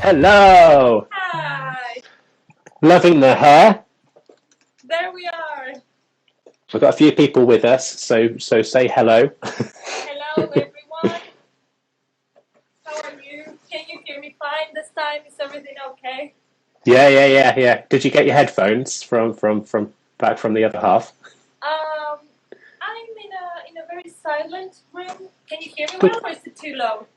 Hello! Hi! Loving the hair. There we are! We've got a few people with us, so say hello. Hello everyone! How are you? Can you hear me fine this time? Is everything okay? Yeah. Did you get your headphones from back from the other half? I'm in a very silent room. Can you hear me Good. well, or is it too low?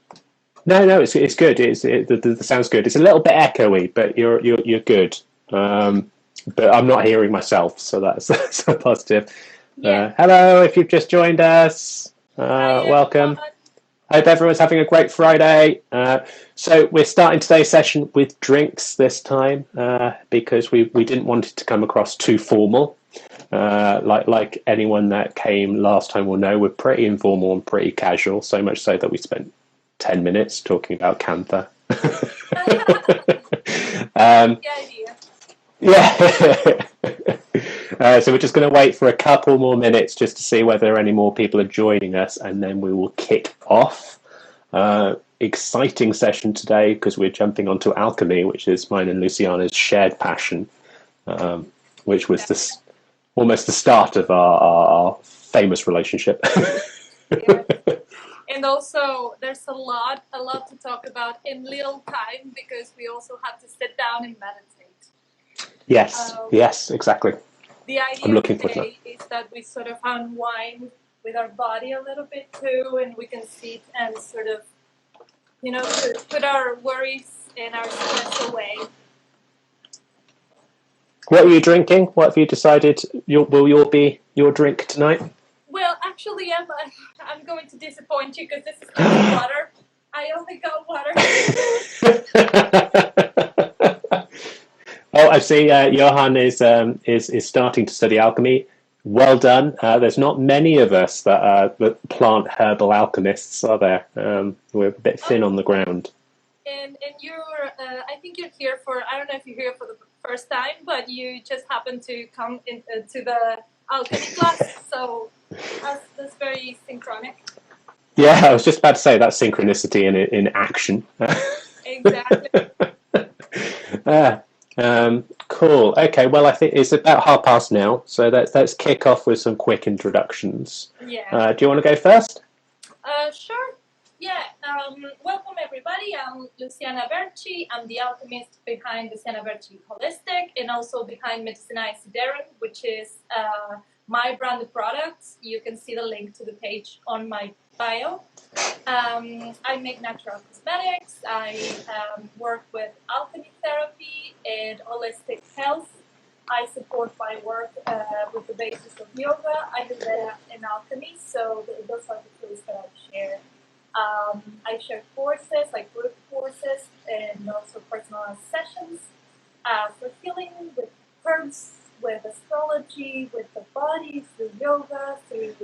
No, it's good. The sounds good. It's a little bit echoey, but you're good. But I'm not hearing myself, so that's a positive. Yeah. Hello, if you've just joined us, Hi welcome. everyone. Hope everyone's having a great Friday. So we're starting today's session with drinks this time because we didn't want it to come across too formal. Like anyone that came last time will know, we're pretty informal and pretty casual, so much so that we spent 10 minutes talking about Cantha. The idea. Yeah. So we're just going to wait for a couple more minutes just to see whether any more people are joining us, and then we will kick off. Exciting session today because we're jumping onto alchemy, which is mine and Luciana's shared passion, which was almost the start of our famous relationship. Yeah. And also, there's a lot to talk about in little time because we also have to sit down and meditate. Yes, exactly. The idea today is that we sort of unwind with our body a little bit too, and we can sit and sort of, put our worries and our stress away. What are you drinking? What have you decided will be your drink tonight? Well, actually, I'm going to disappoint you because this is just water. I only got water. Oh, I see. Johan is starting to study alchemy. Well done. There's not many of us that are plant herbal alchemists, are there? We're a bit thin on the ground. And you're, I think you're here for, I don't know if you're here for the first time, but you just happened to come to the alchemy class, so that's very synchronic. Yeah, I was just about to say that's synchronicity in action. Exactly. Cool. Okay. Well, I think it's about past now, so let's kick off with some quick introductions. Yeah. Do you want to go first? Sure. Yeah. Welcome everybody. I'm Luciana Berchi. I'm the alchemist behind Luciana Berchi Holistic and also behind Medicinae Siderum, which is my branded products. You can see the link to the page on my bio. I make natural cosmetics. I work with alchemy therapy and holistic health. I support my work with the basis of yoga, Ayurveda, and alchemy. So those are the tools that I share. I share courses, like group courses, and also personalized sessions for healing with herbs, with astrology, with the body, through yoga, through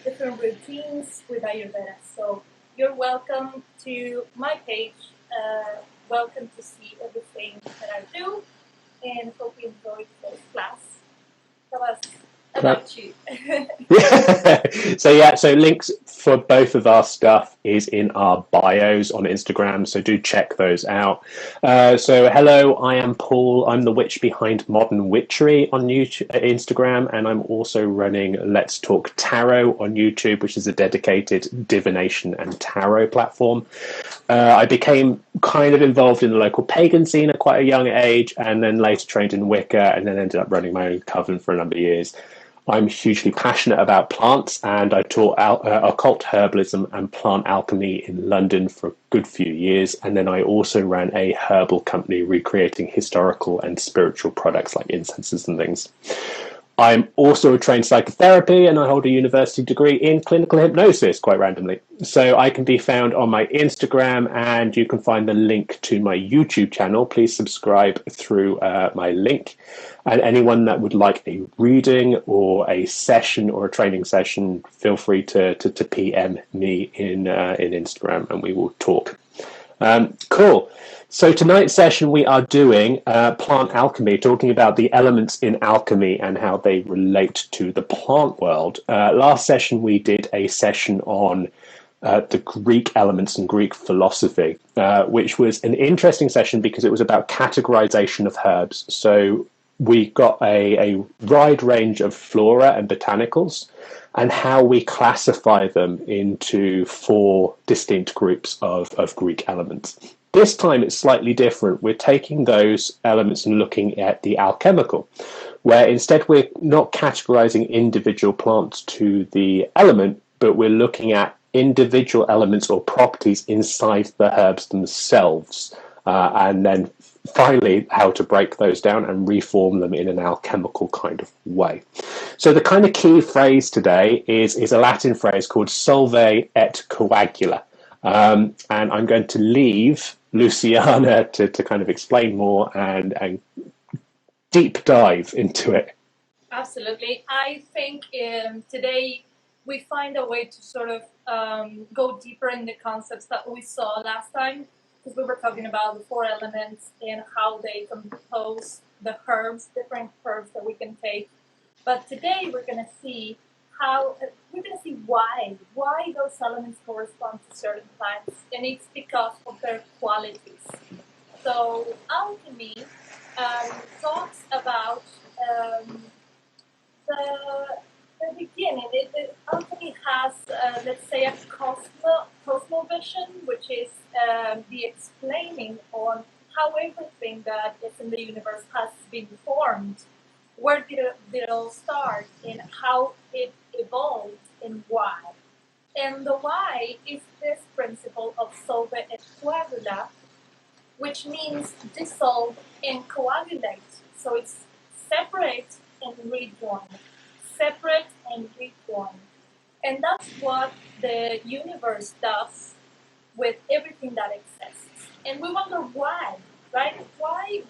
different routines with Ayurveda. So you're welcome to my page. Welcome to see everything that I do, and hope you enjoyed this class. Tell us about you. So links for both of our stuff is in our bios on Instagram, so do check those out. So hello, I am Paul. I'm the witch behind Modern Witchery on YouTube, Instagram, and I'm also running Let's Talk Tarot on YouTube, which is a dedicated divination and tarot platform. I became kind of involved in the local pagan scene at quite a young age, and then later trained in Wicca, and then ended up running my own coven for a number of years. I'm hugely passionate about plants, and I taught occult herbalism and plant alchemy in London for a good few years, and then I also ran a herbal company recreating historical and spiritual products like incenses and things. I'm also a trained psychotherapist, and I hold a university degree in clinical hypnosis, quite randomly. So I can be found on my Instagram, and you can find the link to my YouTube channel. Please subscribe through my link. And anyone that would like a reading or a session or a training session, feel free to PM me in Instagram, and we will talk. Cool. So tonight's session we are doing plant alchemy, talking about the elements in alchemy and how they relate to the plant world. Last session we did a session on the Greek elements and Greek philosophy, which was an interesting session because it was about categorization of herbs. So we got a wide range of flora and botanicals and how we classify them into 4 distinct groups of Greek elements. This time it's slightly different. We're taking those elements and looking at the alchemical, where instead we're not categorizing individual plants to the element, but we're looking at individual elements or properties inside the herbs themselves, and then finally how to break those down and reform them in an alchemical kind of way. So the kind of key phrase today is a Latin phrase called solve et coagula. And I'm going to leave Luciana to kind of explain more and deep dive into it. Absolutely. I think today we find a way to sort of go deeper in the concepts that we saw last time, because we were talking about the 4 elements and how they compose the herbs, different herbs that we can take. But today we're going to see why those elements correspond to certain plants, and it's because of their qualities. So alchemy talks about the beginning. Alchemy has, let's say, a cosmovision, which is the explaining on how everything that is in the universe has been formed. Where did it all start, and how it evolved, and why? And the why is this principle of solve et coagula, which means dissolve and coagulate. So it's separate and rejoin, separate and rejoin. And that's what the universe does with everything that exists. And we wonder why, right? Why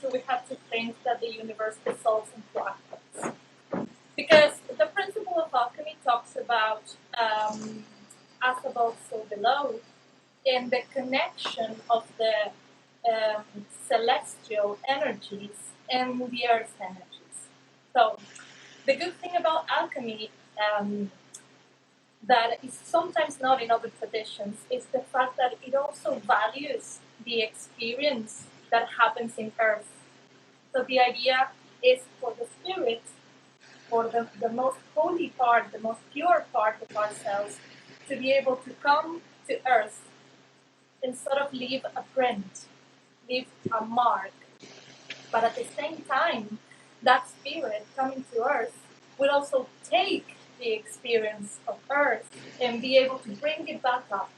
do we have to think that the universe dissolves and coagulates? Because the principle of alchemy talks about as above, so below, and the connection of the celestial energies and the earth's energies. So the good thing about alchemy that is sometimes not in other traditions is the fact that it also values the experience that happens in earth. So the idea is for the spirit, for the most holy part, the most pure part of ourselves, to be able to come to earth and sort of leave a print, leave a mark. But at the same time, that spirit coming to earth will also take the experience of earth and be able to bring it back up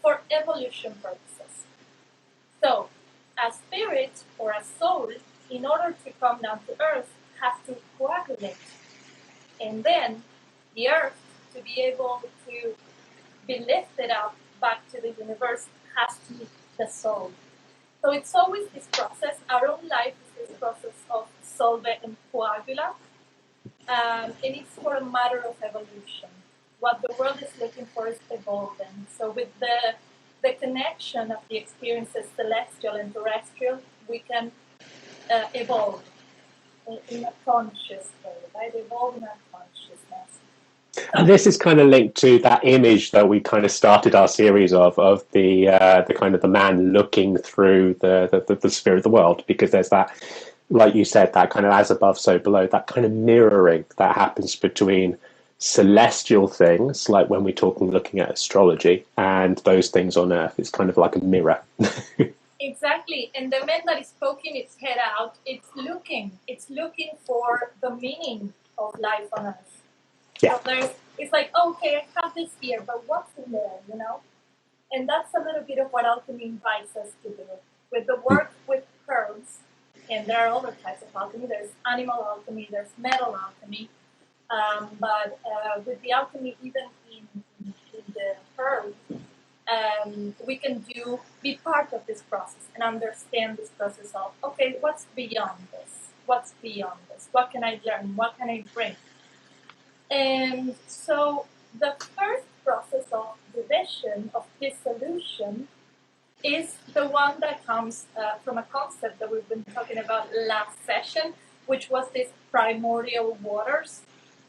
for evolution purposes. So, a spirit or a soul, in order to come down to earth, has to coagulate. And then the earth, to be able to be lifted up back to the universe, has to dissolve. So it's always this process. Our own life is this process of solve and coagula. And it's for a matter of evolution. What the world is looking for is evolving. So with the connection of the experiences celestial and terrestrial, we can evolve in a conscious way, right? Evolve in our consciousness. And this is kind of linked to that image that we kind of started our series of the kind of the man looking through the sphere of the world, because there's that, like you said, that kind of as above, so below, that kind of mirroring that happens between celestial things, like when we're talking, looking at astrology, and those things on earth. It's kind of like a mirror. Exactly. And the man that is poking its head out, it's looking for the meaning of life on earth. Yeah. So it's like, okay, I have this here, but what's in there, you know? And that's a little bit of what alchemy invites us to do. With the work with herbs, and there are other types of alchemy. There's animal alchemy, there's metal alchemy. But with the alchemy, even in the herbs, we can be part of this process and understand this process of, okay, what's beyond this? What's beyond this? What can I learn? What can I bring? And so the first process of division, of dissolution, is the one that comes from a concept that we've been talking about last session, which was this primordial waters,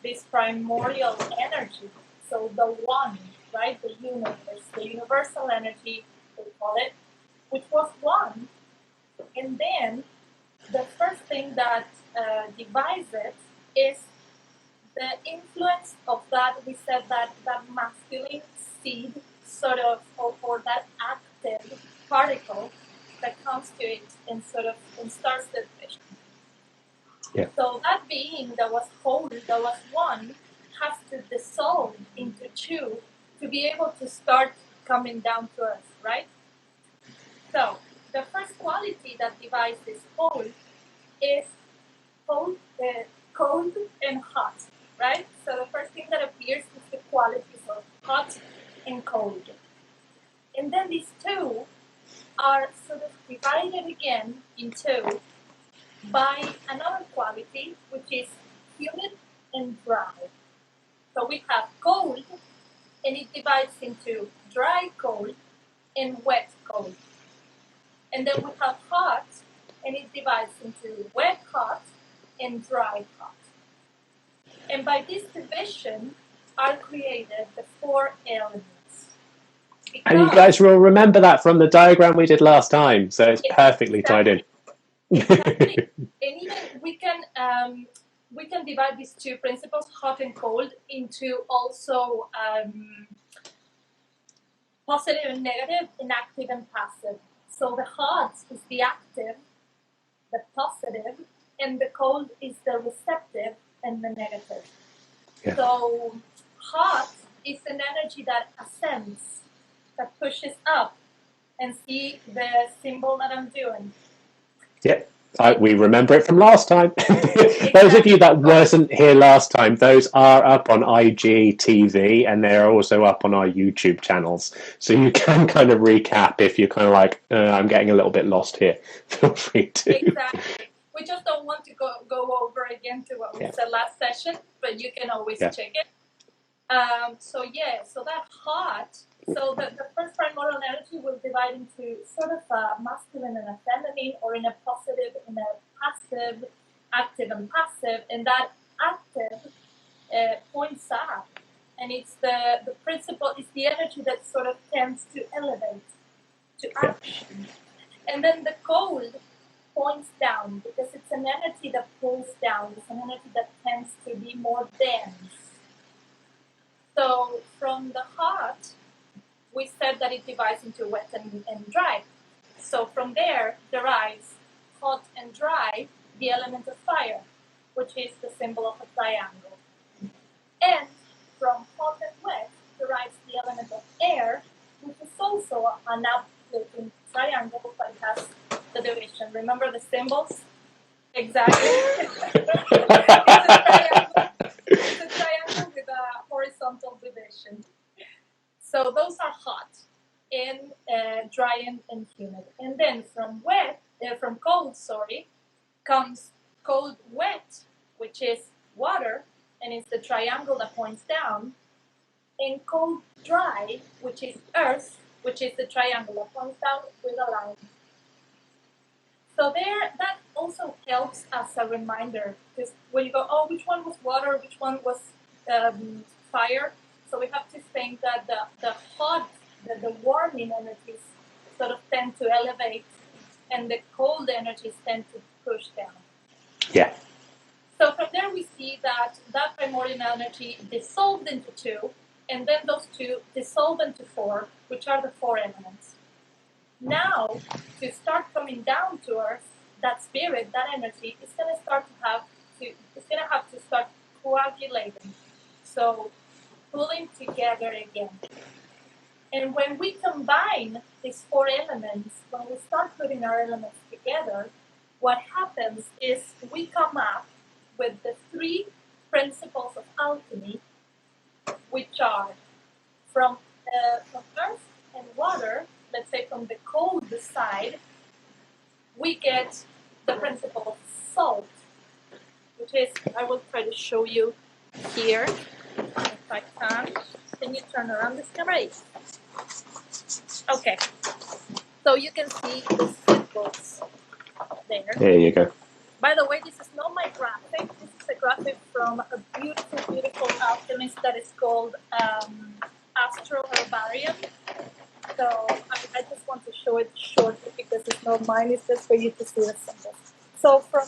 this primordial energy. So the one, right? The universe, the universal energy, we call it, which was one. And then the first thing that divides it is the influence of that, we said that masculine seed sort of, or that active particle that comes to it and sort of and starts the division. Yeah. So that being that was whole, that was one, has to dissolve into two to be able to start coming down to earth, right? So the first quality that divides this whole is cold and hot, right? So the first thing that appears is the qualities of hot and cold. And then these two are sort of divided again in two by another quality, which is humid and dry. So we have cold, and it divides into dry cold and wet cold. And then we have hot, and it divides into wet hot and dry hot. And by this division are created the four elements. And you guys will remember that from the diagram we did last time, so it's perfectly tied in. Exactly. And even we can divide these two principles, hot and cold, into also positive and negative, and active and passive. So the hot is the active, the positive, and the cold is the receptive and the negative. Yeah. So hot is an energy that ascends, that pushes up, and see the symbol that I'm doing. Yeah, we remember it from last time. Exactly. Those of you that wasn't here last time, those are up on IGTV, and they're also up on our YouTube channels. So you can kind of recap if you're kind of like, I'm getting a little bit lost here. Feel free to. Exactly. We just don't want to go over again to what we said last session, but you can always check it. So that hot. So the first primordial energy will divide into sort of a masculine and a feminine, or in a positive and a passive, active and passive. And that active points up, and it's the principle, is the energy that sort of tends to elevate to action. And then the cold points down, because it's an energy that pulls down. It's an energy that tends to be more dense. So from the hot, we said that it divides into wet and dry. So from there derives hot and dry, the element of fire, which is the symbol of a triangle. And from hot and wet derives the element of air, which is also an up-looking triangle, but it has the division. Remember the symbols? Exactly. It's a triangle with a horizontal division. So those are hot and dry and humid. And then from cold, comes cold wet, which is water, and it's the triangle that points down, and cold dry, which is earth, which is the triangle that points down with a line. So that also helps as a reminder, because when you go, which one was water, which one was fire? So we have to think that the hot, the warming energies sort of tend to elevate, and the cold energies tend to push down. Yeah. So from there we see that primordial energy dissolved into two, and then those two dissolve into four, which are the four elements. Now, to start coming down to earth, that spirit, that energy, is going to have to start coagulating. So pulling together again. And when we combine these four elements, when we start putting our elements together, what happens is we come up with the three principles of alchemy, which are from earth and water. Let's say from the cold side, we get the principle of salt, which is, I will try to show you here, if I can. Can you turn around this camera? Okay. So you can see the symbols there. There you go. By the way, this is not my graphic. This is a graphic from a beautiful, beautiful alchemist that is called Astral Herbarium. So I just want to show it shortly because it's not mine. It's just for you to see the symbol. So from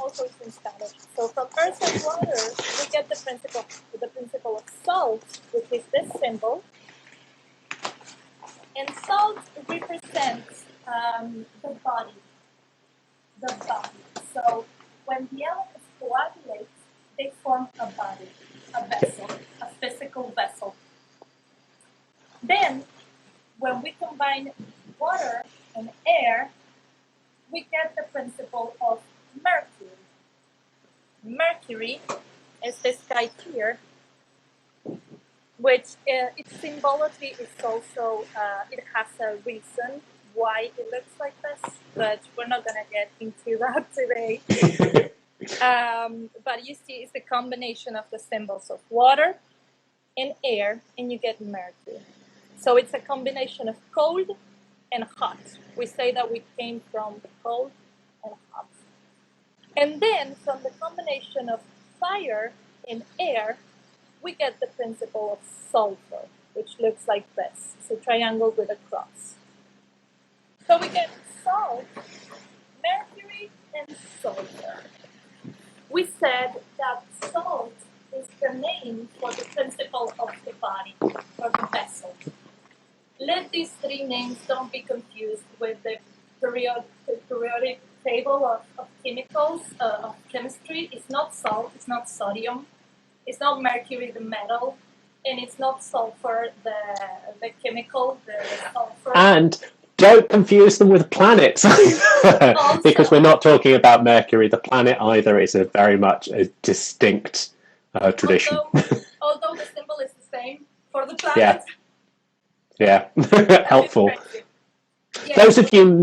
also it's in Spanish. So from earth and water, we get the principle of salt, which is this symbol. And salt represents the body. The body. So when the elements coagulate, they form a body, a vessel, a physical vessel. Then, when we combine water and air, we get the principle of Mercury. Mercury is this guy here, which its symbology is also, it has a reason why it looks like this, but we're not going to get into that today. But you see, it's the combination of the symbols of water and air, and you get Mercury. So it's a combination of cold and hot. We say that we came from cold and hot. And then from the combination of fire and air, we get the principle of sulfur, which looks like this. It's a triangle with a cross. So we get salt, Mercury, and sulfur. We said that salt is the name for the principle of the body, or the vessel. Let these three names don't be confused with the periodic table of chemicals, of chemistry. It's not salt, it's not sodium, it's not mercury, the metal, and it's not sulfur, the chemical, the sulfur. And don't confuse them with planets, because we're not talking about Mercury, the planet, either. It's a very much a distinct tradition. Although the symbol is the same for the planet. Yeah, helpful. Yeah. Those of you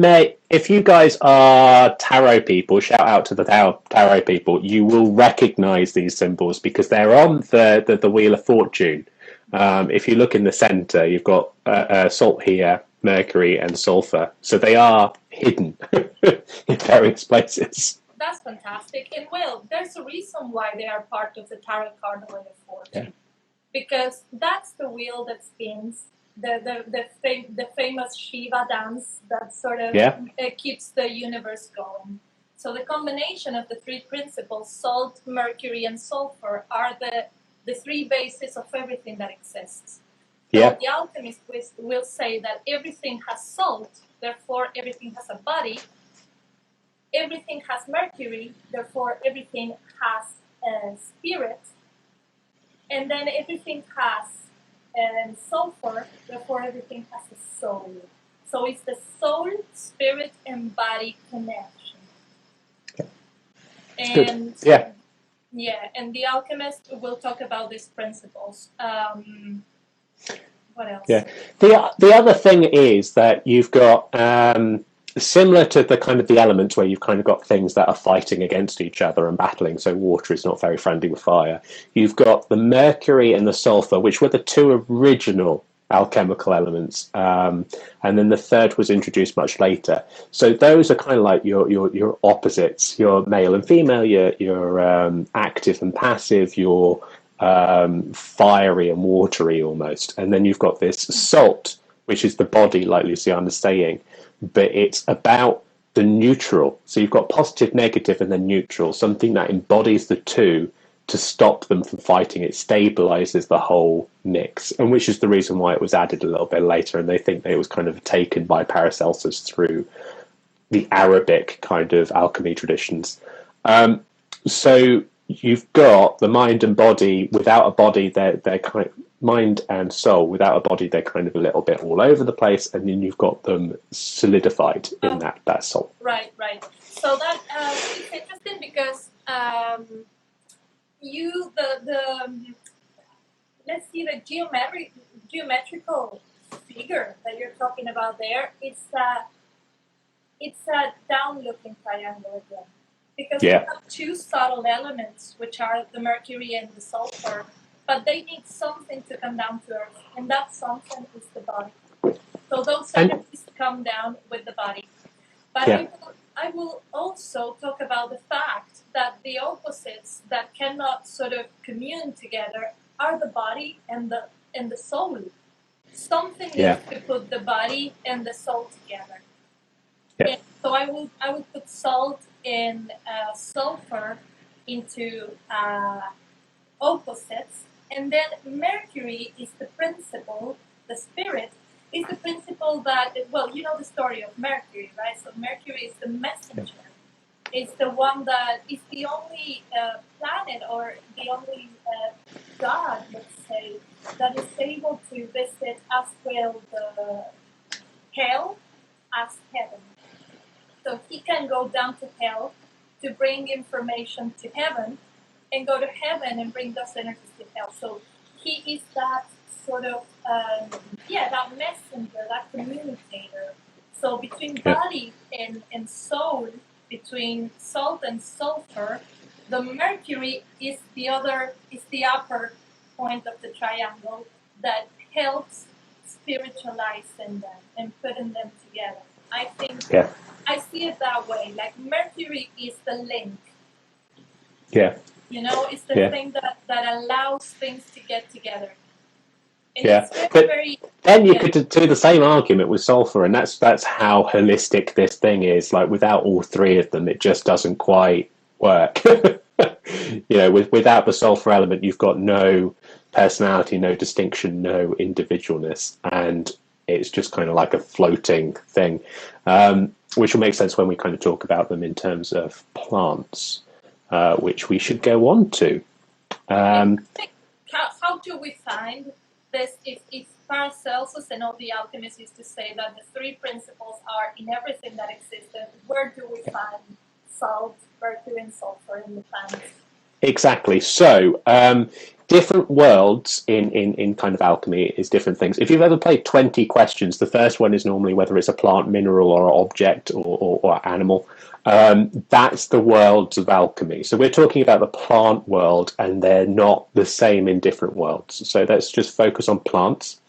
if you guys are tarot people, shout out to the tarot people. You will recognize these symbols because they're on the Wheel of Fortune. If you look in the center, you've got salt here, Mercury, and sulfur. So they are hidden in various places. That's fantastic. And well, there's a reason why they are part of the tarot card Wheel of Fortune. Yeah. Because that's the wheel that spins. The famous Shiva dance that sort of keeps the universe going. So the combination of the three principles, salt, mercury, and sulfur, are the three bases of everything that exists. So the alchemist will say that everything has salt, therefore everything has a body. Everything has mercury, therefore everything has a spirit. And then everything has sulfur, therefore everything has a soul. So it's the soul, spirit, and body connection. And and the alchemist will talk about these principles. What else? Yeah, the other thing is that you've got similar to the kind of the elements where you've kind of got things that are fighting against each other and battling. So water is not very friendly with fire. You've got the mercury and the sulfur, which were the two original alchemical elements, and then the third was introduced much later. So those are kind of like your opposites, your male and female, your active and passive, your fiery and watery almost. And then you've got this salt, which is the body, like Luciana's saying, but it's about the neutral. So you've got positive, negative, and then neutral, something that embodies the two to stop them from fighting. It stabilizes the whole mix, and which is the reason why it was added a little bit later. And they think that it was kind of taken by Paracelsus through the Arabic kind of alchemy traditions. So you've got the mind and body. Without a body, they're kind of mind and soul. Without a body, they're kind of a little bit all over the place, and then you've got them solidified in that soul. Right. So that it's interesting because let's see, the geometrical figure that you're talking about there. It's a down-looking triangle again. Because we have two subtle elements, which are the mercury and the sulfur, but they need something to come down to earth, and that something is the body. So those energies come down with the body. But I will also talk about the fact that the opposites that cannot sort of commune together are the body and the and the soul. Something Yeah. needs to put the body and the soul together. Yeah. And so I would put salt and sulfur into opposites, and then Mercury is the principle, the spirit is the principle that, well, you know the story of Mercury, right? So Mercury is the messenger. It's the one that is the only planet or the only god, let's say, that is able to visit as well the hell as heaven. So he can go down to hell to bring information to heaven, and go to heaven and bring those energies to hell. So he is that sort of, that messenger, that communicator. So between body and soul, between salt and sulfur, the Mercury is the upper point of the triangle that helps spiritualizing them and putting them together. I think I see it that way. Like Mercury is the link. Yeah. You know, it's the thing that allows things to get together. And it's very, then you could do the same argument with sulfur, and that's how holistic this thing is. Like without all three of them, it just doesn't quite work. Without the sulfur element, you've got no personality, no distinction, no individualness, and it's just kind of like a floating thing, which will make sense when we kind of talk about them in terms of plants, which we should go on to. How do we find this? If Paracelsus and all the alchemists used to say that the three principles are in everything that existed, where do we find salt, mercury, and sulfur in the plants? Exactly. So, different worlds in kind of alchemy is different things. If you've ever played 20 questions, the first one is normally whether it's a plant, mineral, or object or animal. That's the worlds of alchemy. So we're talking about the plant world, and they're not the same in different worlds. So let's just focus on plants.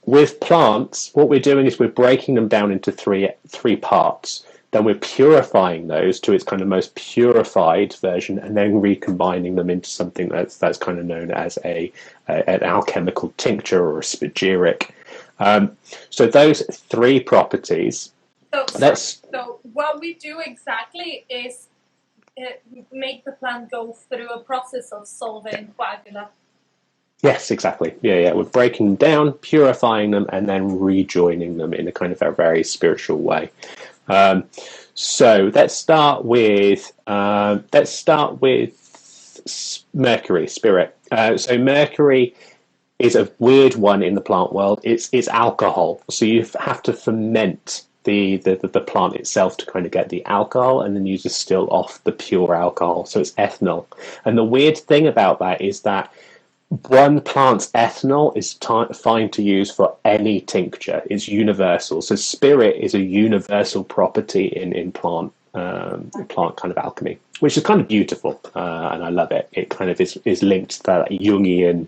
With plants, what we're doing is we're breaking them down into three parts. Then we're purifying those to its kind of most purified version, and then recombining them into something that's kind of known as an alchemical tincture or a spagyric. So those three properties. So what we do exactly is make the plant go through a process of solving coagula. Yes, exactly. Yeah. We're breaking them down, purifying them, and then rejoining them in a kind of a very spiritual way. So let's start with Mercury Spirit. So Mercury is a weird one in the plant world. It's alcohol. So you have to ferment the plant itself to kind of get the alcohol, and then you distill off the pure alcohol. So it's ethanol. And the weird thing about that is that one plant's ethanol is fine to use for any tincture. It's universal. So spirit is a universal property in plant kind of alchemy, which is kind of beautiful, and I love it. It kind of is linked to that Jungian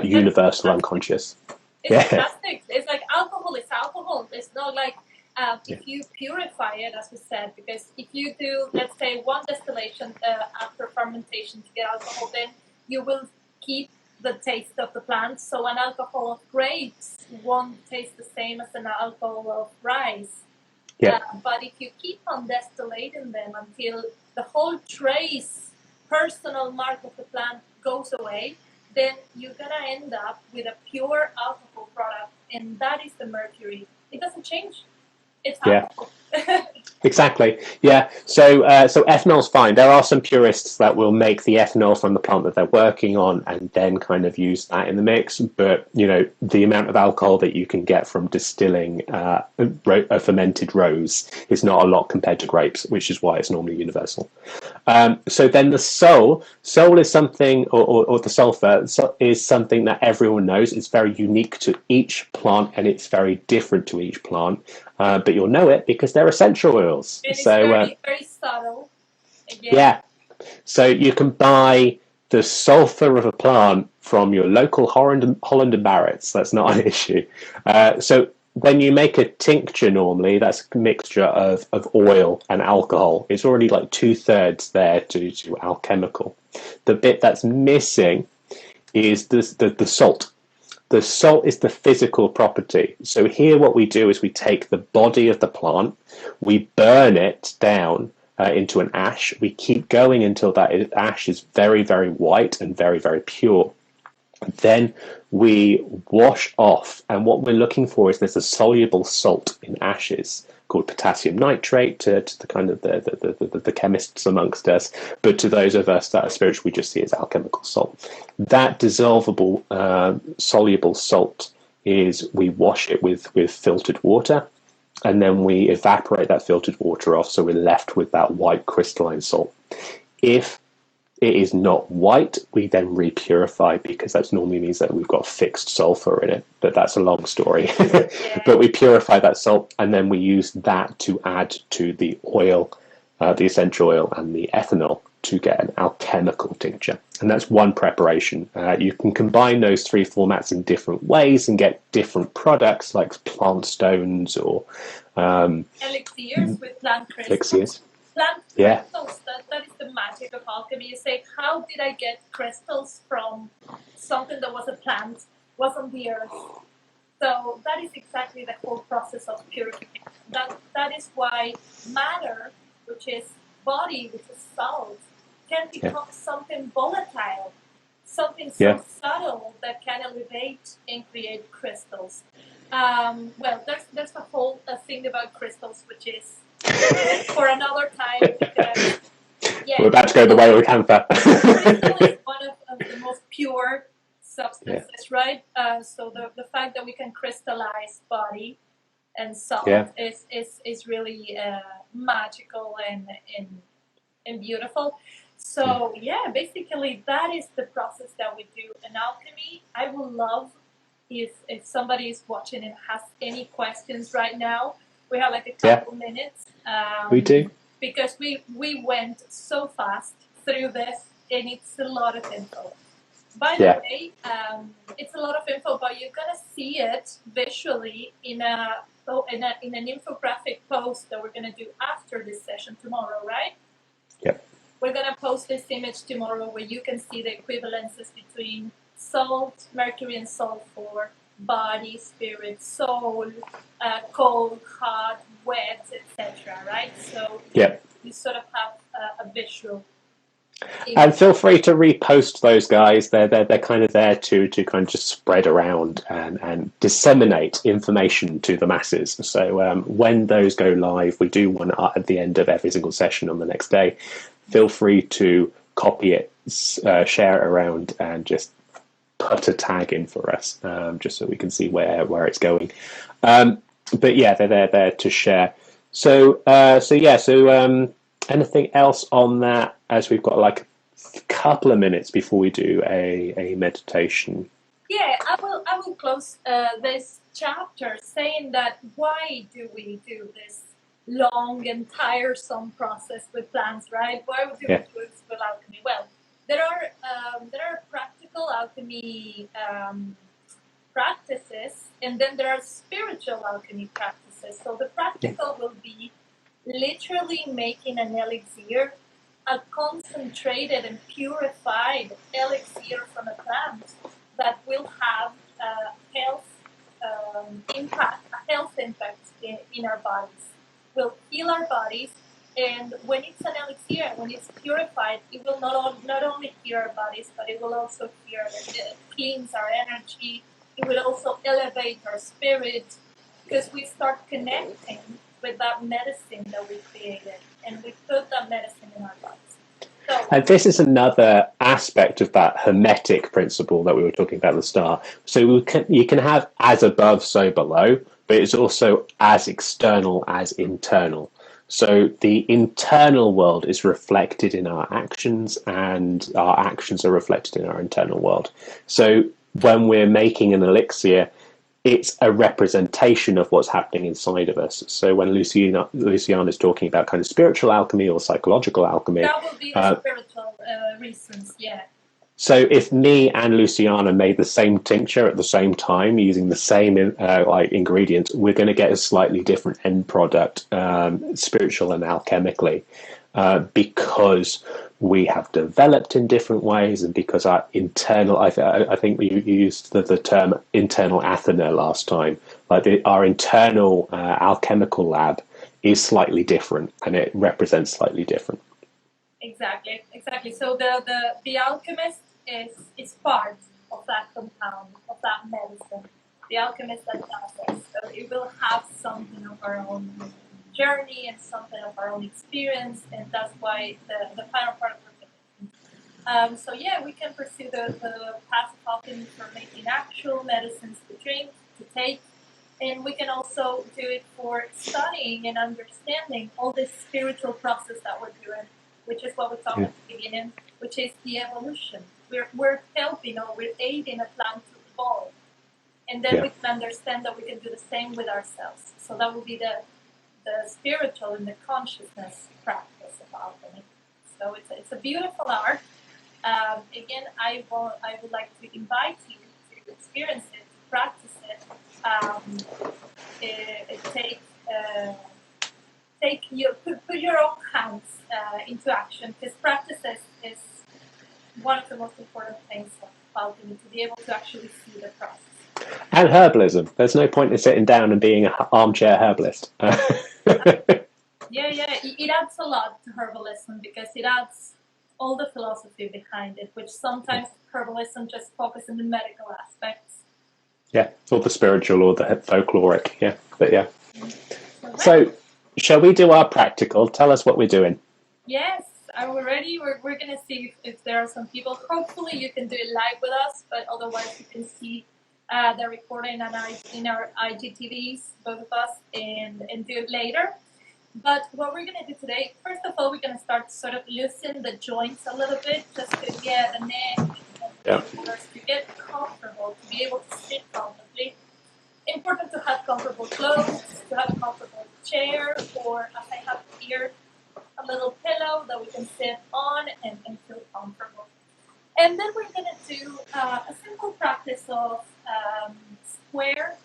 universal unconscious. It's fantastic. It's like alcohol is alcohol. It's not like if you purify it, as we said, because if you do, let's say, one distillation after fermentation to get alcohol, then you will keep the taste of the plant. So an alcohol of grapes won't taste the same as an alcohol of rice. But if you keep on distillating them until the whole trace, personal mark of the plant goes away, then you're going to end up with a pure alcohol product. And that is the mercury. It doesn't change. It's alcohol. Exactly. Yeah. So ethanol's fine. There are some purists that will make the ethanol from the plant that they're working on and then kind of use that in the mix. But the amount of alcohol that you can get from distilling a fermented rose is not a lot compared to grapes, which is why it's normally universal. So then the soul is something, or the sulfur is something that everyone knows. It's very unique to each plant, and it's very different to each plant. But you'll know it because they're essential oils. It's very, very subtle. Again. Yeah. So you can buy the sulfur of a plant from your local Holland and Barrett's. That's not an issue. So when you make a tincture, normally that's a mixture of oil and alcohol. It's already like 2/3 there to alchemical. The bit that's missing is the salt. The salt is the physical property. So here what we do is we take the body of the plant, we burn it down into an ash. We keep going until that ash is very, very white and very, very pure. Then we wash off, and what we're looking for is there's a soluble salt in ashes called potassium nitrate to the kind of the chemists amongst us, but to those of us that are spiritual, we just see it as alchemical salt. That dissolvable soluble salt is we wash it with filtered water, and then we evaporate that filtered water off, so we're left with that white crystalline salt. If it is not white, we then repurify, because that normally means that we've got fixed sulfur in it, but that's a long story. But we purify that salt, and then we use that to add to the oil, the essential oil and the ethanol, to get an alchemical tincture. And that's one preparation. You can combine those three formats in different ways and get different products like plant stones or elixirs with plant crystals. Elixirs. Plant Yeah. crystals, that is the magic of alchemy. You say, how did I get crystals from something that was a plant, was on the earth? So that is exactly the whole process of purification. That is why matter, which is body, which is salt, can become something volatile, something so subtle that can elevate and create crystals. Well, there's a whole thing about crystals, which is for another time, because we're about to go the way of the camphor. Crystal is one of the most pure substances, right? So the fact that we can crystallize body and salt is really magical and beautiful. So basically that is the process that we do in alchemy. I would love if somebody is watching and has any questions right now. We have like a couple minutes. We do. Because we went so fast through this, and it's a lot of info. By the way, it's a lot of info, but you're gonna see it visually in an infographic post that we're gonna do after this session tomorrow, right? Yep. We're gonna post this image tomorrow where you can see the equivalences between salt, mercury, and sulfur, body, spirit, soul, cold, hot, wet, etc. Right? So you sort of have a visual. And feel free to repost those guys. They're kind of there to kind of just spread around and disseminate information to the masses. So when those go live, we do one at the end of every single session on the next day. Feel free to copy it, share it around, and just put a tag in for us, just so we can see where it's going. But yeah, they're there to share. So anything else on that, as we've got like a couple of minutes before we do a meditation? Yeah, I will close this chapter saying that why do we do this long and tiresome process with plants, right? Why would we do it with alchemy? Well, there are practical alchemy practices, and then there are spiritual alchemy practices. So the practical will be literally making an elixir, a concentrated and purified elixir from a plant that will have a health impact in our bodies. Will heal our bodies, and when it's an elixir, when it's purified, it will not only heal our bodies, but it will also cleanse our energy. It will also elevate our spirit, because we start connecting with that medicine that we created, and we put that medicine in our bodies. So, and this is another aspect of that hermetic principle that we were talking about at the start. So you can have as above, so below, but it's also as external as internal. So the internal world is reflected in our actions, and our actions are reflected in our internal world. So when we're making an elixir, it's a representation of what's happening inside of us. So when Luciana is talking about kind of spiritual alchemy or psychological alchemy, that will be the spiritual reasons, yeah. So if me and Luciana made the same tincture at the same time using the same ingredients, we're going to get a slightly different end product, spiritual and alchemically, because we have developed in different ways, and because our internal, I think you used the term internal Athena last time, like our internal alchemical lab is slightly different, and it represents slightly different. Exactly. So the alchemist is part of that compound, of that medicine. The alchemist that does it. So it will have something of our own journey and something of our own experience, and that's why the final part of it. So yeah, we can pursue the path of alchemy for making actual medicines to drink, to take, and we can also do it for studying and understanding all this spiritual process that we're doing, which is what we talked at the beginning, which is the evolution. We're helping or we're aiding a plant to evolve. And then we can understand that we can do the same with ourselves. So that would be the spiritual and the consciousness practice of alchemy. So it's a beautiful art. Again, I would like to invite you to experience it, to practice it. Put your own hands into action, because practice is one of the most important things of alchemy, to be able to actually see the process. And herbalism. There's no point in sitting down and being an armchair herbalist. Yeah. It adds a lot to herbalism, because it adds all the philosophy behind it, which sometimes herbalism just focuses on the medical aspects. Yeah, or the spiritual or the folkloric. Yeah, but yeah. So, shall we do our practical? Tell us what we're doing. Yes, are we ready? We're going to see if there are some people. Hopefully you can do it live with us, but otherwise you can see the recording in our IGTVs, both of us, and do it later. But what we're going to do today, first of all, we're going to start sort of loosen the joints a little bit, just to get the neck and shoulders to get comfortable, to be able to sit comfortably. Important to have comfortable clothes, to have a comfortable chair, or as I have here, a little pillow that we can sit on and feel comfortable. And then we're going to do a simple practice of square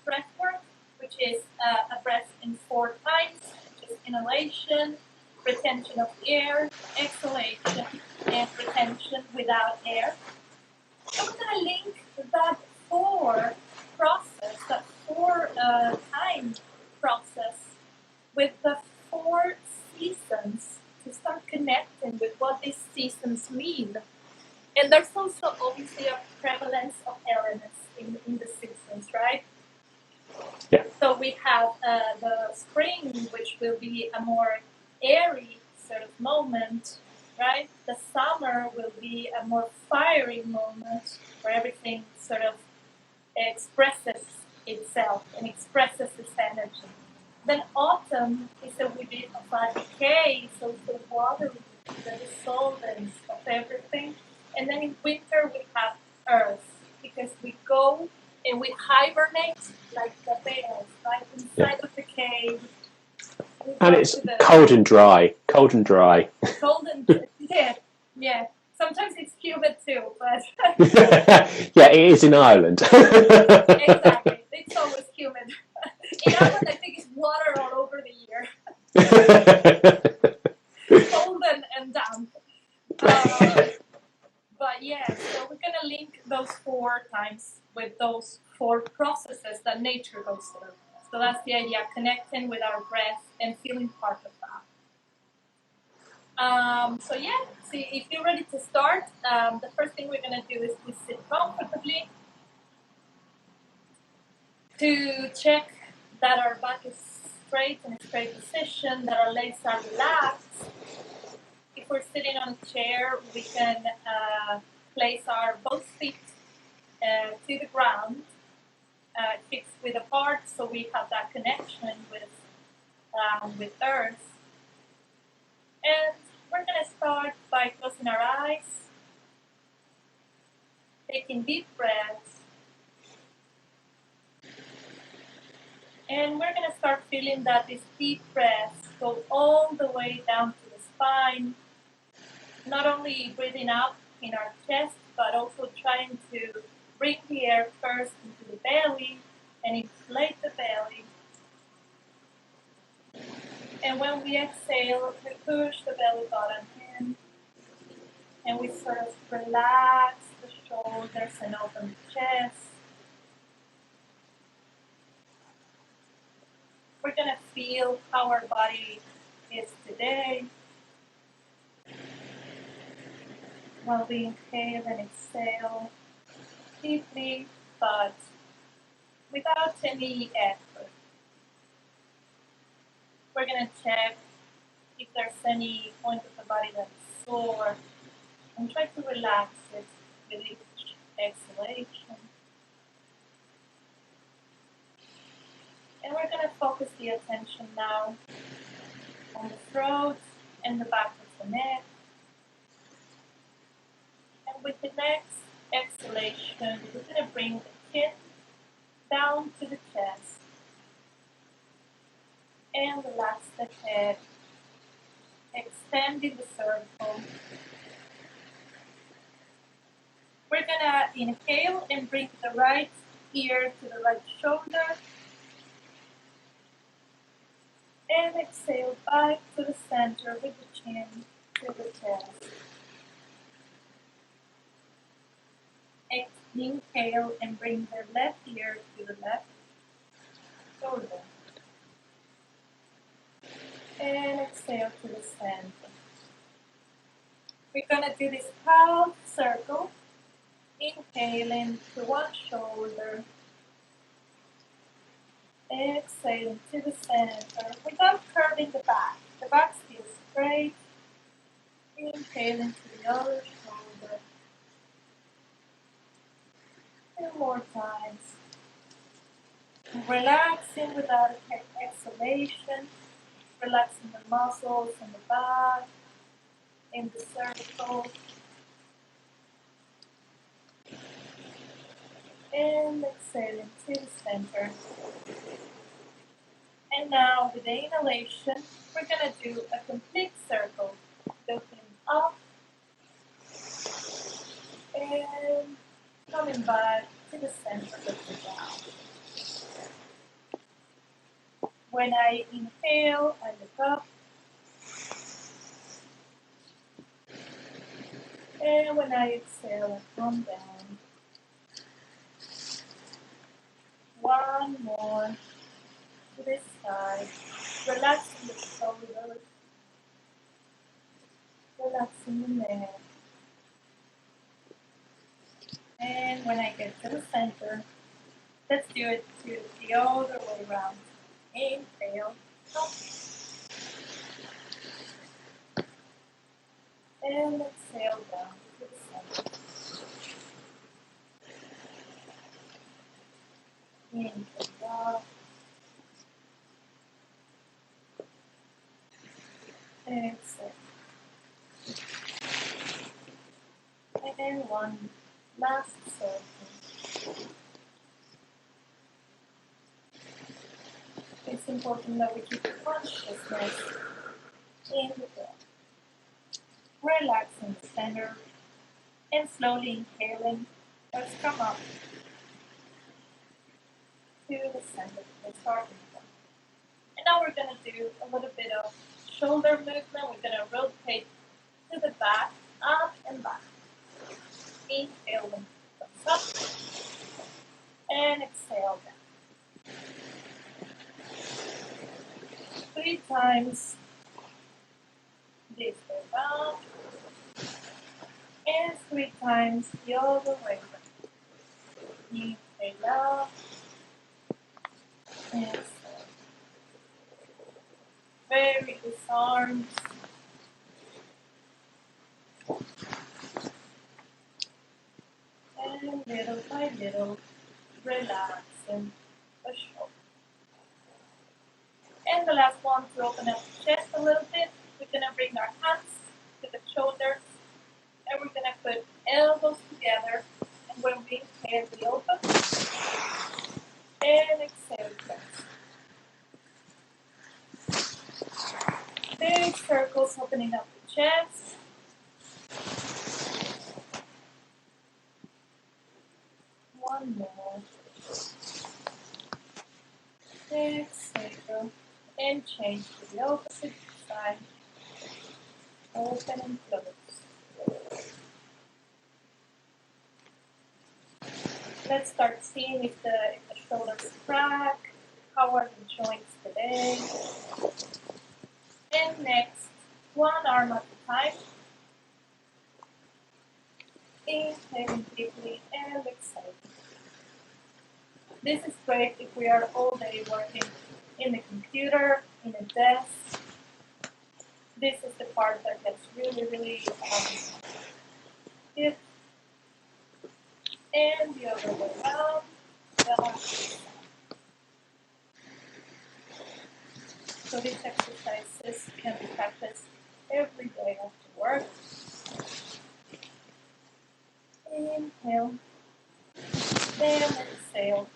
breath work, which is a breath in 4 times, which is inhalation, retention of air, exhalation, and retention without air. So we're going to link that 4 process, that 4 time process, with the 4 seasons, to start connecting with what these seasons mean. And there's also obviously a prevalence of elements in the seasons, right? Yeah. So we have the spring, which will be a more airy sort of moment, right? The summer will be a more fiery moment where everything sort of expresses itself and expresses its energy. Then autumn is a wee bit of a decay, so the water, the dissolvence of everything. And then in winter we have earth, because we go and we hibernate like the bears, right? Inside of the cave. And it's cold and dry. Cold and yeah. Sometimes it's humid too, but yeah, it is in Ireland. Exactly. It's always humid. In Ireland, I think it's water all over the year. Cold and damp. But yeah, so we're going to link those 4 times with those 4 processes that nature goes through. So that's the idea, connecting with our breath and feeling part of that. So yeah, see, if you're ready to start, the first thing we're going to do is to sit comfortably, to check that our back is straight, in a straight position, that our legs are relaxed. If we're sitting on a chair, we can place our both feet to the ground, fixed with apart, so we have that connection with earth. And we're going to start by closing our eyes, taking deep breaths, and we're going to start feeling that these deep breaths go all the way down to the spine, not only breathing out in our chest, but also trying to bring the air first into the belly and inflate the belly. And when we exhale, we push the belly button in And we sort of relax the shoulders and open the chest. We're going to feel how our body is today. While we inhale and exhale deeply, but without any effort. We're going to check if there's any point of the body that's sore and try to relax it with each exhalation. And we're going to focus the attention now on the throat and the back of the neck. And with the next exhalation, we're going to bring the chin down to the chest and relax the head, extending the cervical. We're going to inhale and bring the right ear to the right shoulder. And exhale back to the center with the chin to the chest. Inhale and bring the left ear to the left shoulder. And exhale to the center. We're going to do this half circle. Inhaling to one shoulder. Exhaling to the center without curving the back. The back feels straight. Inhaling to the other shoulder. 2 more times. Relaxing without exhalation. Relaxing the muscles in the back, in the cervical. And exhaling to the center. And now with the inhalation, we're going to do a complete circle. Looking up and coming back to the center of the down. When I inhale, I look up. And when I exhale, I come down. One more to this side. Relaxing the shoulders. Relaxing the neck. And when I get to the center, let's do it to the other way around. Inhale, up. And exhale down to the center. Inhale up. Exhale. And one last circle. It's important that we keep consciousness in the breath. Relaxing the center and slowly inhaling. Let's come up to the center, the starting point. And now we're going to do a little bit of shoulder movement. We're going to rotate to the back, up and back. Inhale and comes up. And exhale down. 3 times this way down. And 3 times the other way around. Inhale up. And exhale. Very loose arms. And little by little, relaxing the shoulder. And the last one, to open up the chest a little bit, we're going to bring our hands to the shoulders. And we're going to put elbows together. And when we inhale, we open. And exhale, close. Big circles opening up the chest. One more. Exhale. And change to the opposite side. Open and close. let's start seeing if the shoulders crack, how are the joints today. And next, one arm at a time. Inhaling deeply and exhaling. This is great if we are all day working in the computer, in a desk. This is the part that gets really stiff. And the other way around. So these exercises can be practiced every day after work. Inhale, then exhale,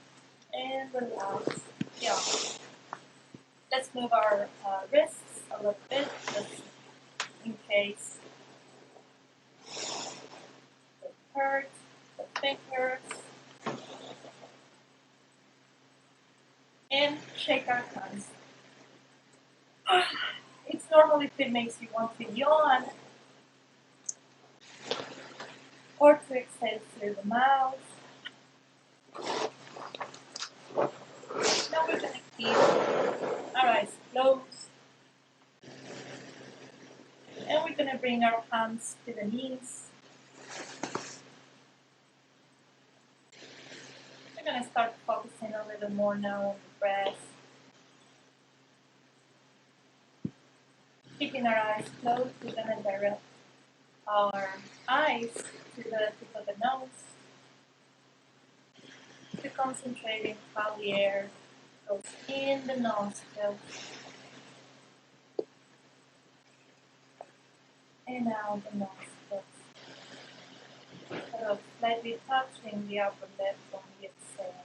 and relax. Yeah. Let's move our wrists a little bit, just in case it hurts, the fingers. And shake our hands. It's normal if it makes you want to yawn or to exhale through the mouth. Now we're going to keep our eyes closed. And we're going to bring our hands to the knees. We're going to start focusing a little more now on the breath. Keeping our eyes closed, we're going to direct our eyes to the tip of the nose to concentrating how the air goes in the nostrils and out the nostrils, sort of slightly touching the upper lip on the exhale.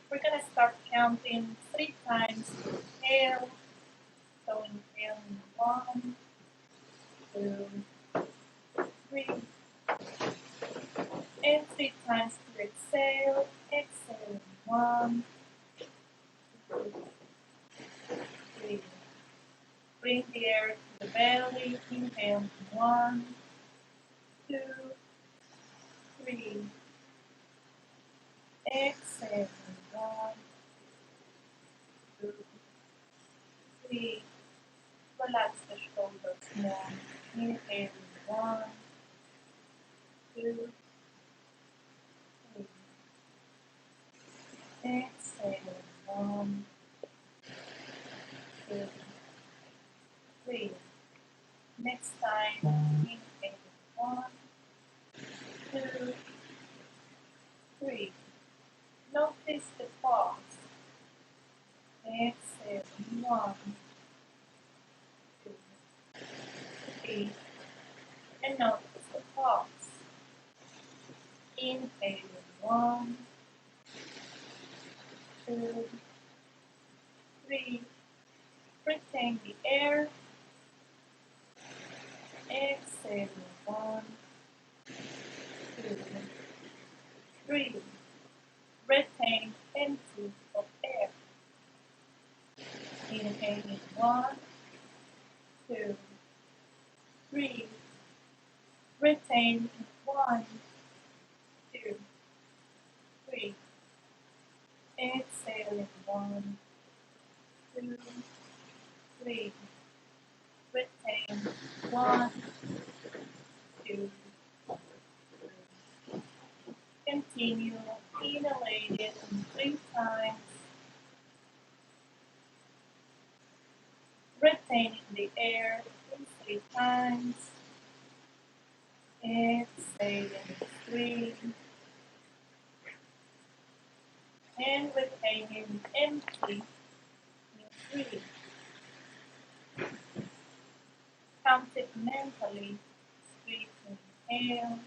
We're going to start counting 3 times to inhale. So inhaling 1, 2, 3. And 3 times to exhale. Exhaling 1, 2, 3. Bring the air to the belly. Inhaling 1, 2, 3. Exhaling 1, 2, 3. Relax the shoulders more. Inhaling 1, 2, 3. Exhaling 1, 2, 3. Next time, inhaling 1, 2, 3. Notice the pause. Exhaling 1, 2, 3. And notice the pause. Inhaling 1, 2, 3. Retain the air. Exhaling 1, 2, 3. Retain empty of air. Inhaling 1, 2, 3. Retain 1, 2, 3. Exhaling 1, 2, 3. Retain 1, 2, 3. Continue. Inhalate it 3 times. Retaining the air 3 times. Exhaling 3. And retaining empty 3. Count it mentally. 3 to inhale.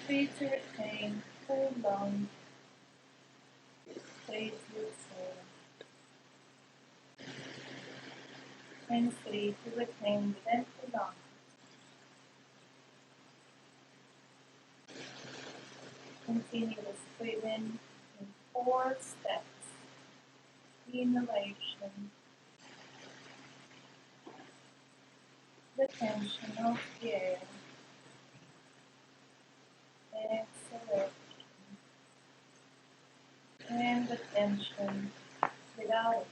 3 to retain full lung. 3 to exhale. And 3 to retain with empty lung. Continuous breathing in 4 steps. Inhalation. The retention of the air. Exhalation. And retention without it.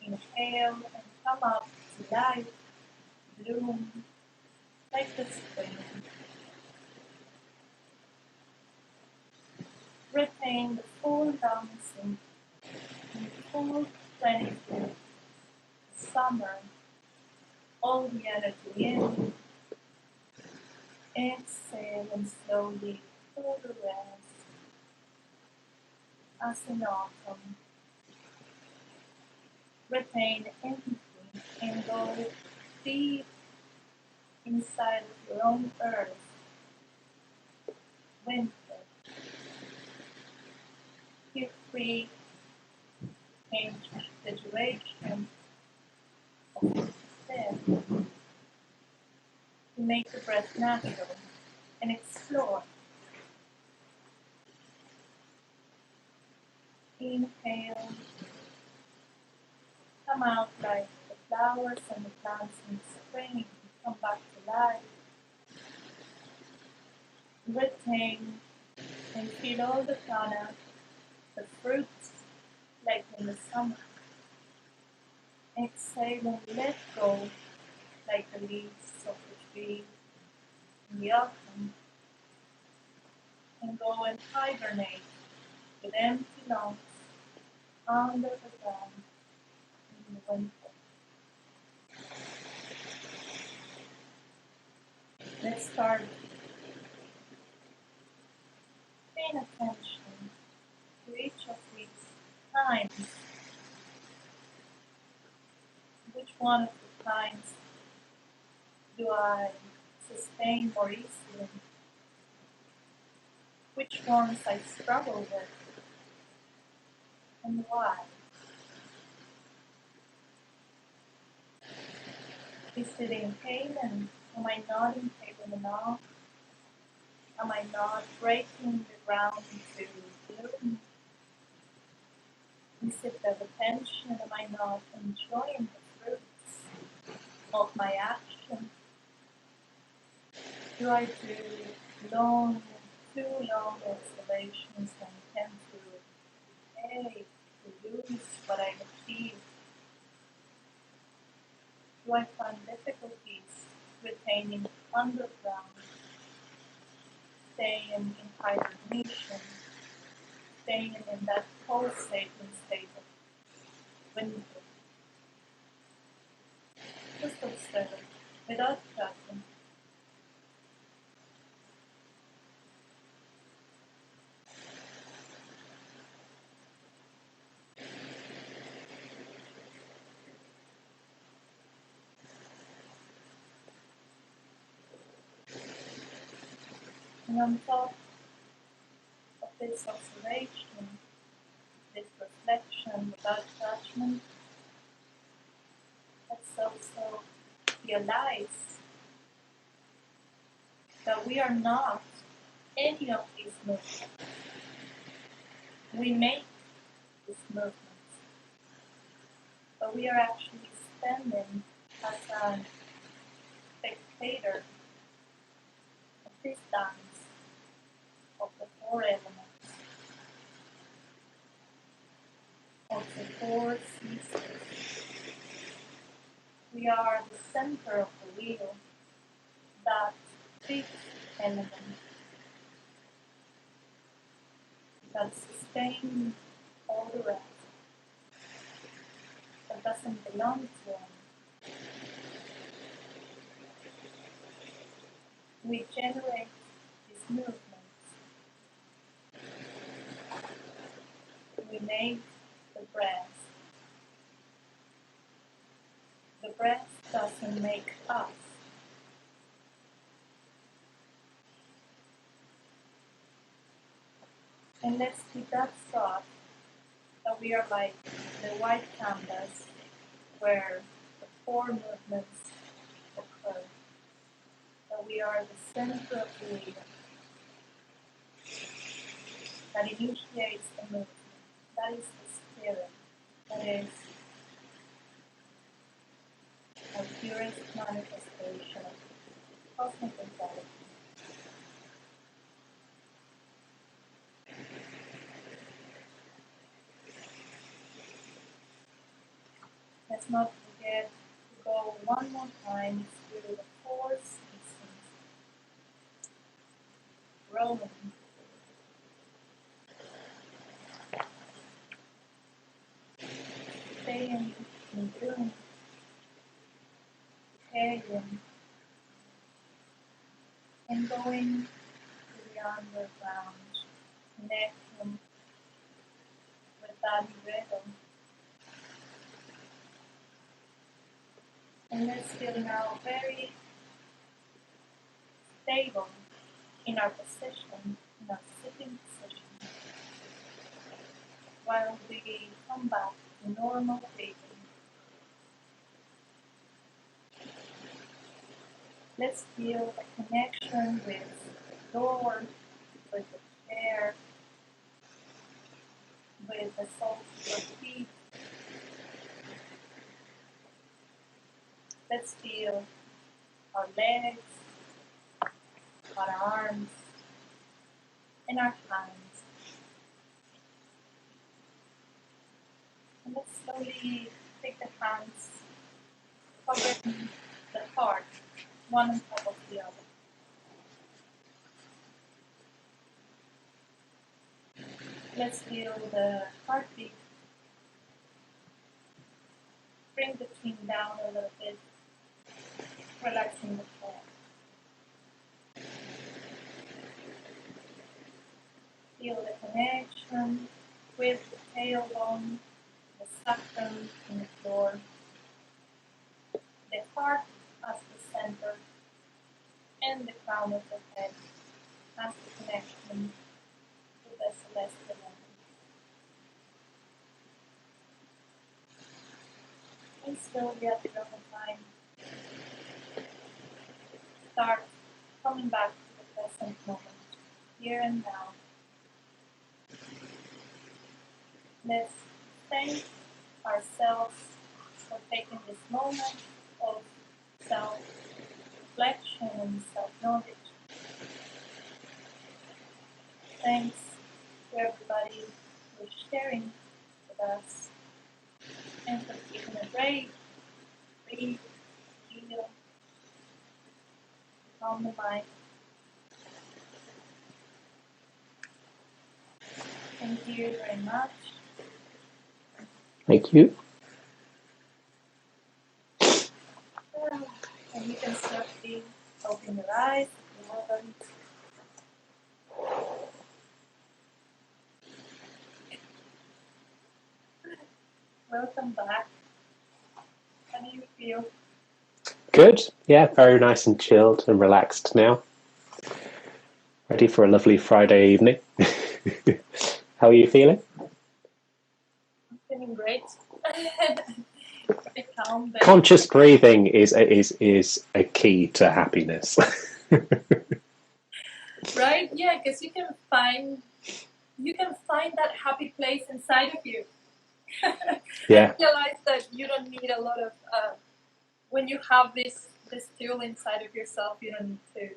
Inhale and come up to life, bloom like the spring. Retain the full lungs in full plenitude. Summer, all the energy in. Exhale and slowly pull the rest. As in autumn. Retain empty and go deep inside of your own earth. Winter. Feel free to change the duration of your step to make the breath natural and explore. Inhale. Come out like the flowers and the plants in spring. Come back to life. Retain and feel all the prana, the fruits, like in the summer. Exhale and let go, like the leaves of the tree in the autumn. And go and hibernate with empty lungs under the ground in the winter. Let's start paying attention to each of these times. Which one of the times do I sustain more easily? Which ones I struggle with? And why? Is it in pain, and am I not in pain enough? Am I not breaking the ground into bloom? Is it the retention? Am I not enjoying the fruits of my action? Do I do too long exhalations and tend to lose what I achieved? Do I find difficulties retaining underground, staying in hibernation, staying in that pulsating state of winter? Just observe without judgment. And on top of this observation, this reflection without judgment, let's also realize that we are not any of these movements. We make these movements, but we are actually standing as a spectator of this dance of the four elements, of the four seasons. We are the center of the wheel, that fifth element that sustains all the rest, that doesn't belong to us. We generate these movements. We make the breath. The breath doesn't make us. And let's keep that thought, that we are like the white canvas where the four movements occur. That we are the center of the wheel that initiates the movement. That is the spirit. That is purest manifestation of cosmic intelligence. Let's not forget to go one more time through the four seasons. Growing, staying in bloom, decaying, and going to the underground, connecting with that rhythm. And let's feel now very stable in our position, in our sitting position, while we come back to normal breathing. Let's feel a connection with the door, with the chair, with the soles of your feet. Let's feel our legs, our arms, and our hands. And let's slowly take the hands, covering the heart, one on top of the other. Let's feel the heartbeat. Bring the chin down a little bit, relaxing the head. Feel the connection with the tailbone, the sacrum in the floor, the heart as the center, and the crown of the head as the connection to the celestial energy. And slowly at your own time, start coming back to the present moment, here and now. Let's thank ourselves for taking this moment of self-reflection and self-knowledge. Thanks to everybody for sharing with us and for taking a break, breathe, feel, calm the mind. Thank you very much. Thank you. And you can slowly open your eyes. Welcome back. How do you feel? Good. Yeah, very nice and chilled and relaxed now. Ready for a lovely Friday evening. How are you feeling? I'm feeling great. Calm, Conscious breathing is a key to happiness. Right? Yeah, because you can find that happy place inside of you. Yeah. I realize that you don't need a lot of when you have this tool inside of yourself, you don't need to.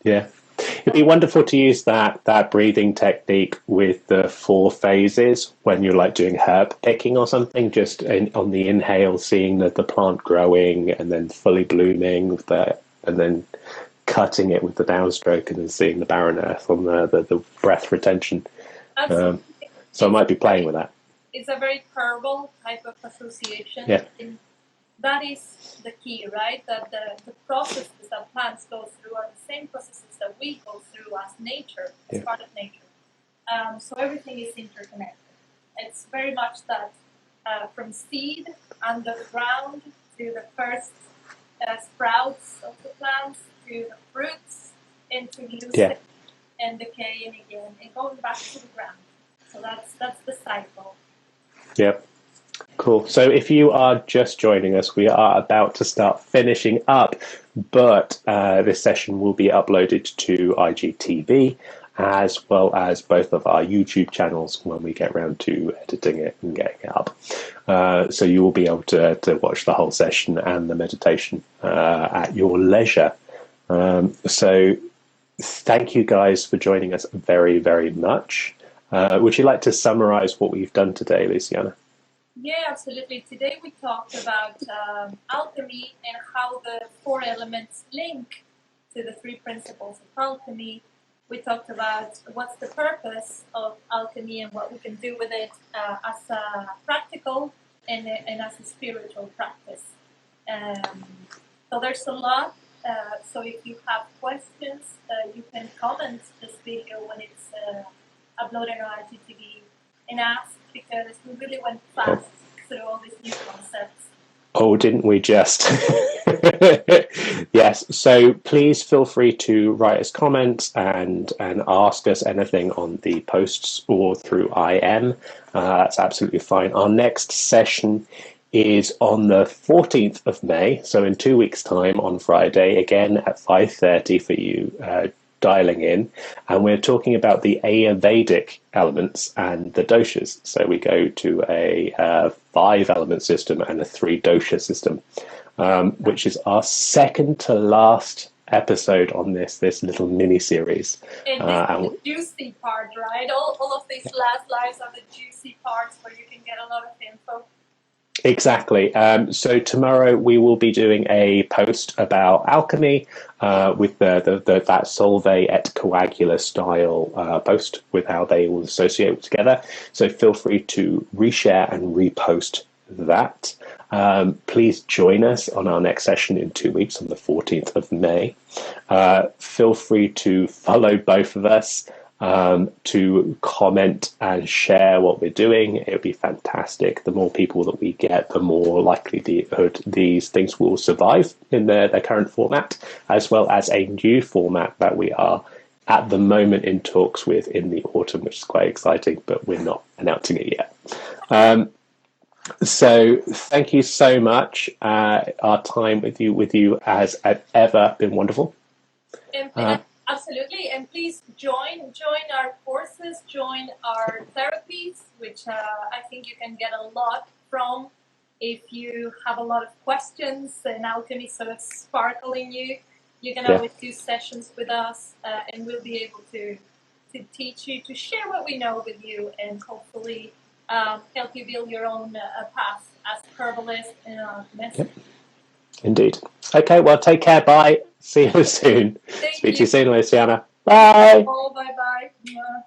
Yeah. It'd be wonderful to use that breathing technique with the 4 phases when you're like doing herb picking or something, just on the inhale, seeing the plant growing and then fully blooming with and then cutting it with the downstroke and then seeing the barren earth on the breath retention. So I might be playing with that. It's a very herbal type of association. Yeah. And that is the key, right? That the processes that plants go through are the same processes that we go through as nature, as part of nature. So everything is interconnected. It's very much that from seed underground to the first sprouts of the plants to the fruits into lucid and decaying again and going back to the ground. So that's the cycle. Yep. Cool. So if you are just joining us, we are about to start finishing up, but this session will be uploaded to IGTV as well as both of our YouTube channels when we get around to editing it and getting it up. So you will be able to watch the whole session and the meditation at your leisure. So thank you guys for joining us very, very much. Would you like to summarize what we've done today, Luciana? Yeah, absolutely. Today we talked about alchemy and how the 4 elements link to the 3 principles of alchemy. We talked about what's the purpose of alchemy and what we can do with it as a practical and as a spiritual practice. So there's a lot. So if you have questions, you can comment this video when it's uploaded on IGTV and ask, because we really went fast through all these new concepts. Oh, didn't we just? Yes. So please feel free to write us comments and ask us anything on the posts or through IM. That's absolutely fine. Our next session is on the 14th of May, so in 2 weeks' time on Friday, again at 5:30 for you dialing in, and we're talking about the Ayurvedic elements and the doshas. So we go to a 5-element system and a 3-dosha system, which is our second to last episode on this little mini series. And this is the juicy part, right? All of these last slides are the juicy parts where you can get a lot of info. Exactly. So tomorrow we will be doing a post about alchemy with that Solvay et Coagula style post with how they will associate together. So feel free to reshare and repost that. Please join us on our next session in 2 weeks on the 14th of May. Feel free to follow both of us. To comment and share what we're doing. It would be fantastic. The more people that we get, the more likely these things will survive in their current format, as well as a new format that we are at the moment in talks with in the autumn, which is quite exciting, but we're not announcing it yet. So thank you so much. Our time with you has ever been wonderful. Absolutely, and please join our courses, join our therapies, which I think you can get a lot from. If you have a lot of questions and alchemy sort of sparkle in you, you can always do sessions with us, and we'll be able to teach you, to share what we know with you, and hopefully help you build your own path as a herbalist and alchemist. Yep. Indeed. Okay, well, take care. Bye. See you soon. Speak to you soon, Luciana. Bye. Oh, bye-bye. Yeah.